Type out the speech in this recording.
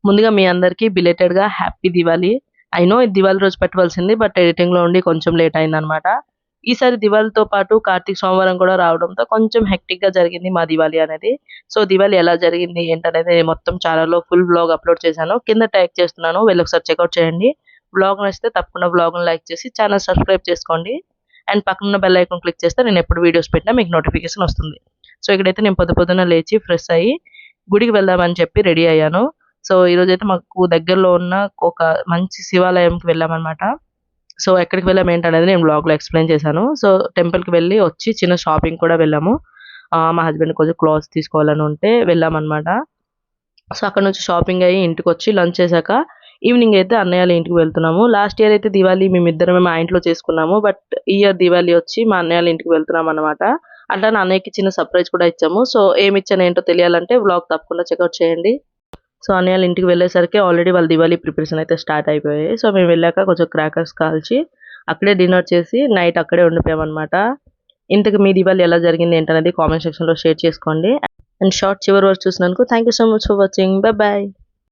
ముందుగా మీ అందరికీ బిలేటెడ్‌గా happy Diwali. I know ఇది దివాళీ రోజు పెట్టవలసింది. బట్ ఎడిటింగ్‌లో ఉండి కొంచెం లేట్ అయిందనమాట. ఈసారి దివాళీతో పాటు కార్తీక సోమవారం కూడా రావడంతో కొంచెం హెక్టిక్‌గా జరిగింది మా దివాళీ అనేది. సో, దివాళీ ఎలా జరిగింది ఏంటనేది మొత్తం ఛానెల్‌లో ఫుల్ వ్లాగ్ అప్‌లోడ్ చేశాను. కింద ట్యాగ్ చేస్తున్నాను. వెళ్లి ఒకసారి చెకౌట్ చేయండి. వ్లాగ్ నచ్చితే తప్పకుండా వ్లాగ్‌ని లైక్ చేసి ఛానెల్ సబ్స్క్రైబ్ చేసుకోండి. అండ్ పక్కనున్న బెల్ ఐకాన్ క్లిక్ చేస్తే నేను ఎప్పుడు వీడియోస్ పెట్టినా మీకు నోటిఫికేషన్ వస్తుంది. సో, ఇక్కడైతే నేను పొద్దున్నే లేచి ఫ్రెష్ అయ్యి గుడికి వెళ్దామని చెప్పి రెడీ అయ్యాను. సో, ఈరోజైతే మాకు దగ్గరలో ఉన్న ఒక మంచి శివాలయంకి వెళ్ళామనమాట. సో, ఎక్కడికి వెళ్ళాము ఏంటనేది నేను వ్లాగ్‌లో ఎక్స్‌ప్లెయిన్ చేశాను. సో, టెంపుల్‌కి వెళ్ళి వచ్చి చిన్న షాపింగ్ కూడా వెళ్ళాము. మా హస్బెండ్‌కి కొంచెం క్లాత్స్ తీసుకోవాలని ఉంటే వెళ్ళామనమాట. సో, అక్కడి నుంచి షాపింగ్ అయ్యి ఇంటికొచ్చి లంచ్ చేశాక ఈవినింగ్ అయితే అన్నయ్య వాళ్ళ ఇంటికి వెళ్తున్నాము. లాస్ట్ ఇయర్ అయితే దివాళీ మేమిద్దరమే మా ఇంట్లో చేసుకున్నాము. బట్ ఈ ఇయర్ దివాళీ వచ్చి మా అన్నయ్య వాళ్ళ ఇంటికి వెళ్తున్నామనమాట. అట్లానే అన్నయ్యకి చిన్న సర్ప్రైజ్ కూడా ఇచ్చాము. సో, ఏమిచ్చాను ఏంటో తెలియాలంటే వ్లాగ్ తప్పకుండా చెకౌట్ చేయండి. సో, అన్నయ్య వాళ్ళ ఇంటికి వెళ్ళేసరికి ఆల్రెడీ వాళ్ళ దివాళీ ప్రిపరేషన్ అయితే స్టార్ట్ అయిపోయాయి. సో, మేము వెళ్ళాక కొంచెం క్రాకర్స్ కాల్చి అక్కడే డిన్నర్ చేసి నైట్ అక్కడే ఉండిపోయామనమాట. ఇంతకు మీ దివాళీ ఎలా జరిగింది ఏంటనేది కామెంట్ సెక్షన్‌లో షేర్ చేసుకోండి. అండ్ షార్ట్ చివరి వరకు చూసినందుకు thank you so much for watching. By by.